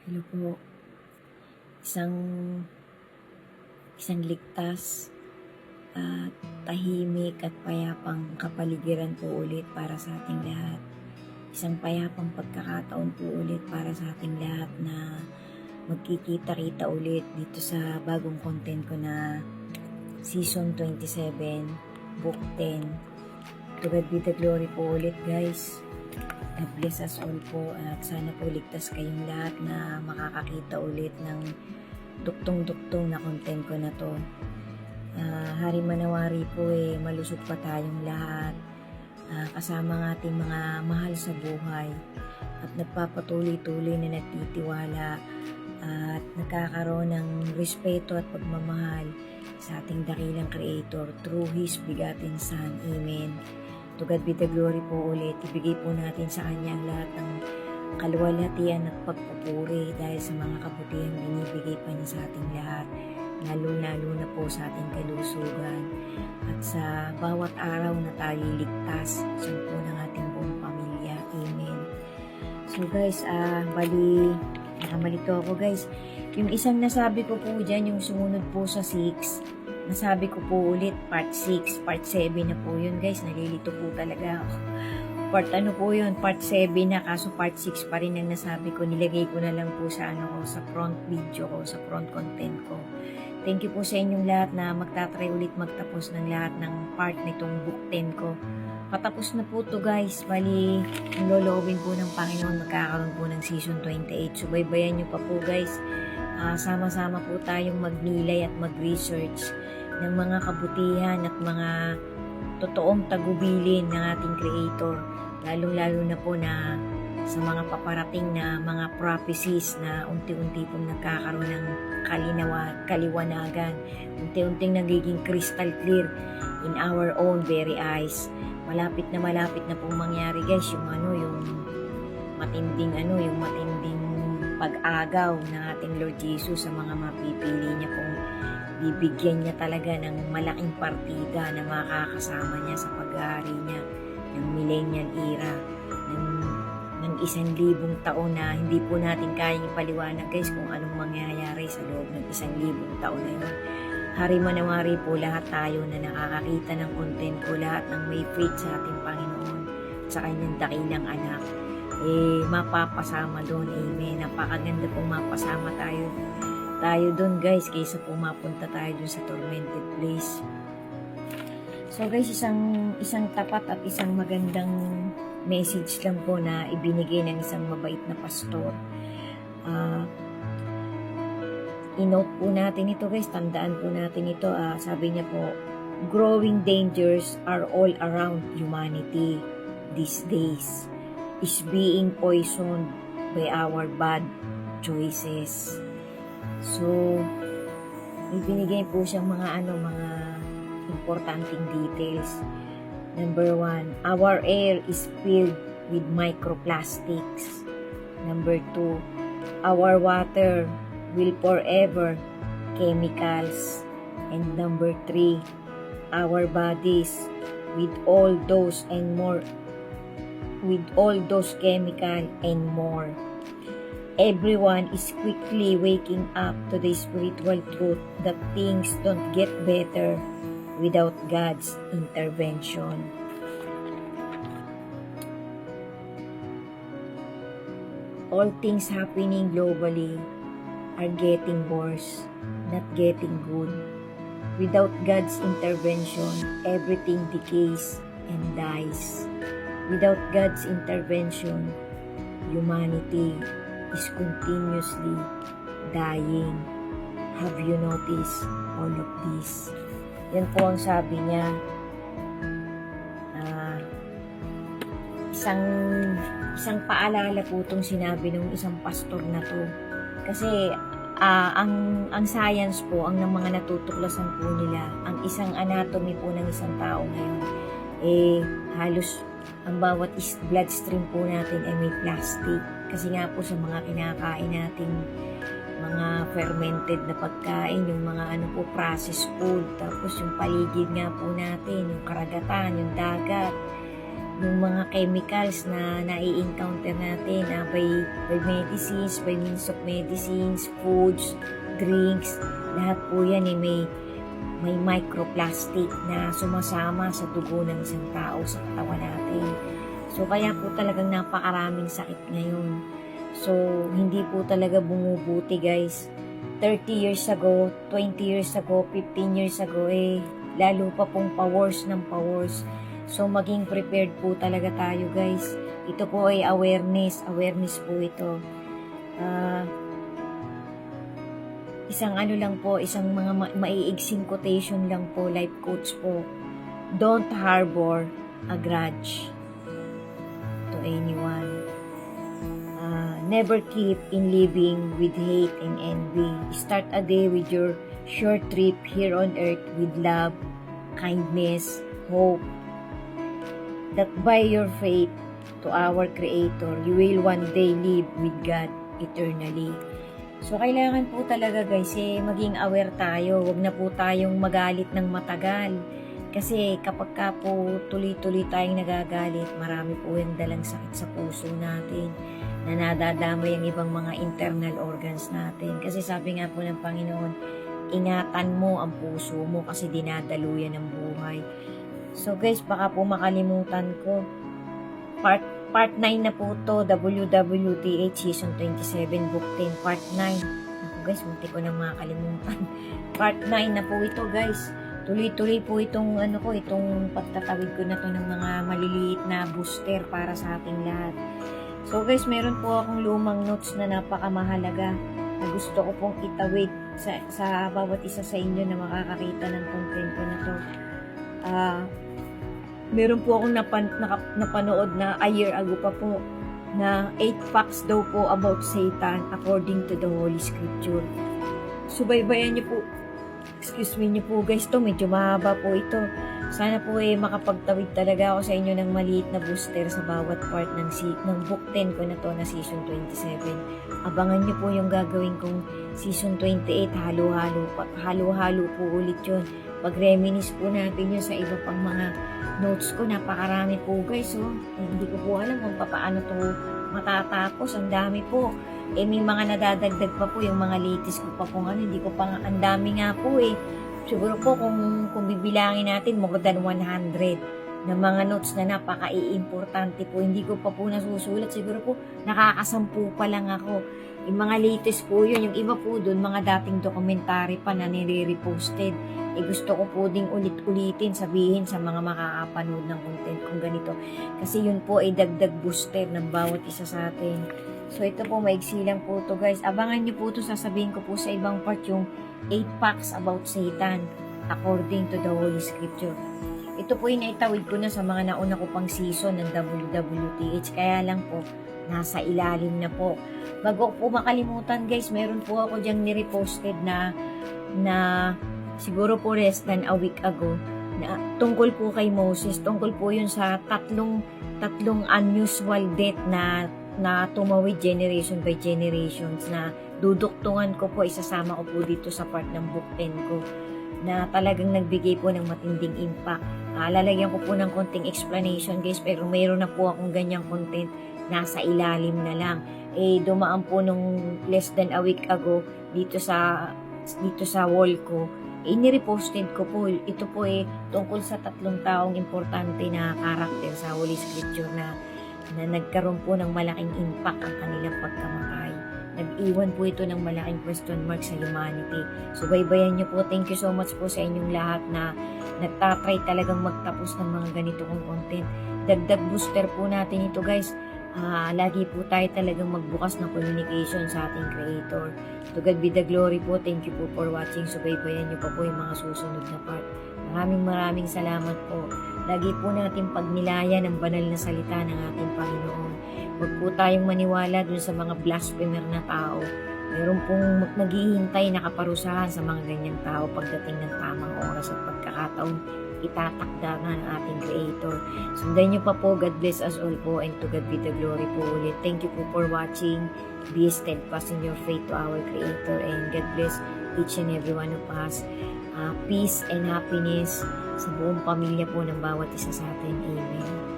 Hello po. Isang isang ligtas at tahimik at payapang kapaligiran po ulit para sa ating lahat. Isang payapang pagkakataon po ulit para sa ating lahat na magkikita-kita ulit dito sa bagong content ko na Season 27, Book 10. To God be the glory po ulit, guys. God bless us all po at sana po ligtas kayong lahat na makakakita ulit ng duktong-duktong na content ko na to. Hari manawari po malusog pa tayong lahat kasama ng ating mga mahal sa buhay at nagpapatuloy-tuloy na nagtitiwala at nagkakaroon ng respeto at pagmamahal sa ating dakilang Creator through His begotten Son. Amen. To God be the glory po ulit. Ibigay po natin sa Kanya ang lahat ng kaluwalhatian at pagpupuri dahil sa mga kabutihan binibigay pa niya sa ating lahat. Lalo-lalo na po sa ating kalusugan at sa bawat araw na tayo ligtas sa po ng ating buong pamilya. Amen. So guys, nakamalito ako guys. Yung isang nasabi ko po dyan, yung sumunod po sa 6, nasabi ko po ulit, part 6, part 7 na po yun guys, nalilito po talaga ako. Part 7 na, kaso part 6 pa rin ang nasabi ko, nilagay ko na lang po sa sa front video ko, sa front content ko. Thank you po sa inyong lahat na magtatry ulit magtapos ng lahat ng part nitong book 10 ko. Patapos na po to guys, bali, ang loloobin po ng Panginoon, magkakaroon po ng season 28. Subaybayan nyo pa po guys, sama-sama po tayong magnilay at mag-research ng mga kabutihan at mga totoong tagubilin ng ating Creator, lalong-lalo na po na sa mga paparating na mga prophecies na unti-unti pong nagkakaroon ng kaliwanagan, unti-unting nagiging crystal clear in our own very eyes. Malapit na pong mangyari guys yung yung matinding pag-agaw ng ating Lord Jesus sa mga mapipili niya pong bibigyan niya talaga ng malaking partida na makakasama niya sa pag-aari niya ng millennial era ng 1,000 taon na hindi po natin kayang ipaliwanag guys kung anong mangyayari sa loob ng 1,000 taon na yun. Hari manawari po lahat tayo na nakakakita ng content ko, lahat ng may faith sa ating Panginoon sa kanyang dakilang anak, mapapasama doon. Amen. Napakaganda pong mapasama tayo doon guys, kaysa po mapunta tayo doon sa tormented place. So guys, isang tapat at isang magandang message lang po na ibinigay ng isang mabait na pastor. I-note po natin ito guys, tandaan po natin ito. Sabi niya po, growing dangers are all around humanity these days is being poisoned by our bad choices. So, ibinigay po siyang mga importanteng details. Number 1, our air is filled with microplastics. Number 2, our water will forever chemicals. And number 3, our bodies with all those chemical and more. Everyone is quickly waking up to the spiritual truth that things don't get better without God's intervention. All things happening globally are getting worse, not getting good. Without God's intervention, everything decays and dies. Without God's intervention, humanity is continuously dying. Have you noticed all of this? Yan po ang sabi niya. Isang paalala po itong sinabi ng isang pastor na to. Kasi ang science po, ang mga natutuklasan po nila, ang isang anatomy po ng isang tao ngayon, halos ang bawat bloodstream po natin ay may plastic. Kasi nga po sa mga kinakain nating mga fermented na pagkain, yung mga processed food, tapos yung paligid nga po natin, yung karagatan, yung dagat, yung mga chemicals na nai-encounter natin by medicines, by means of medicines, foods, drinks, lahat po yan may microplastic na sumasama sa dugo ng isang tao sa katawan natin. So kaya po talagang napakaraming sakit ngayon. So hindi po talaga bumubuti guys. 30 years ago, 20 years ago, 15 years ago, lalo pa pong pa-worse ng pa-worse. So, maging prepared po talaga tayo, guys. Ito po ay awareness. Awareness po ito. Isang lang po, isang mga maiigsing quotation lang po, life coach po. Don't harbor a grudge to anyone. Never keep in living with hate and envy. Start a day with your short trip here on earth with love, kindness, hope, that by your faith to our Creator, you will one day live with God eternally. So, kailangan po talaga guys, maging aware tayo. Huwag na po tayong magalit ng matagal. Kasi kapag ka po tuloy-tuloy tayong nagagalit, marami po yung dalang sakit sa puso natin na nadadamay ang ibang mga internal organs natin. Kasi sabi nga po ng Panginoon, ingatan mo ang puso mo kasi dinadaluyan ng buhay. So guys, baka po makalimutan ko. Part 9 na po to, WWTH Season 27, Book 10, Part 9. Ako guys, munti ko nang makalimutan. Part 9 na po ito guys. Tuloy-tuloy po itong itong pagtatawid ko na to ng mga maliliit na booster para sa ating lahat. So guys, meron po akong lumang notes na napakamahalaga na gusto ko pong itawid sa bawat isa sa inyo na makakakita ng content ko na to. Meron po akong napanood na a year ago pa po na 8 facts daw po about Satan according to the Holy Scripture. Subaybayan niyo po. Excuse me niyo po guys, to medyo mahaba po ito. Sana po makapagtawid talaga ako sa inyo ng maliit na booster sa bawat part ng book 10 ko na to na season 27. Abangan niyo po yung gagawin kong season 28, halo-halo po ulit yun. Pag-reminis po natin yun sa iba pang mga notes ko. Napakarami po guys, hindi ko po alam kung paano to matatapos. Ang dami po. May mga nadadagdag pa po yung mga latest ko pa po hindi ko pa ang dami nga po Siguro po kung bibilangin natin more than 100 na mga notes na napaka-importante po. Hindi ko pa po nasusulat. Siguro po nakakasampu pa lang ako. Yung mga latest po yun. Yung iba po dun, mga dating dokumentary pa na nire-reposted. Gusto ko po ding ulit-ulitin, sabihin sa mga makakapanood ng content kung ganito. Kasi yun po ay dagdag booster ng bawat isa sa atin. So ito po, maigsi lang po to guys. Abangan nyo po to, sasabihin ko po sa ibang part yung 8 facts about Satan according to the Holy Scripture. Ito po yung naitawid ko na sa mga nauna ko pang season ng WWTH. Kaya lang po, nasa ilalim na po. Bago po makalimutan guys, meron po ako dyang nireposted na siguro po less than a week ago na tungkol po kay Moses. Tungkol po yun sa tatlong unusual death na tumawid generation by generations na duduktungan ko po, isasama ko po dito sa part ng book 10 ko na talagang nagbigay po ng matinding impact. Lalagyan ko po ng konting explanation guys, pero mayroon na po akong ganyang content nasa ilalim na lang. Dumaan po nung less than a week ago dito sa wall ko. Nireposted ko po. Ito po tungkol sa 3 taong importante na karakter sa Holy Scripture na nagkaroon po ng malaking impact ang kanilang pagkamatay. Nag-iwan po ito ng malaking question mark sa humanity. So, baybayan nyo po. Thank you so much po sa inyong lahat na nagtatry talagang magtapos ng mga ganito kong content. Dagdag booster po natin ito guys. Lagi po tayo talagang magbukas ng communication sa ating Creator. To God be the glory po. Thank you po for watching. Subaybayan nyo pa po yung mga susunod na part. Maraming salamat po. Lagi po natin pagnilayan ang banal na salita ng ating Panginoon. Huwag po tayong maniwala dun sa mga blasphemer na tao. Meron pong naghihintay na kaparusahan sa mga ganyang tao pagdating ng tamang oras at pagkakataon. Itatakda nga ng ating Creator. Sundan nyo pa po. God bless us all po, and to God be the glory po ulit. Thank you po for watching. Be steadfast in your faith to our Creator, and God bless each and every one of us. Peace and happiness sa buong pamilya po ng bawat isa sa atin. Amen.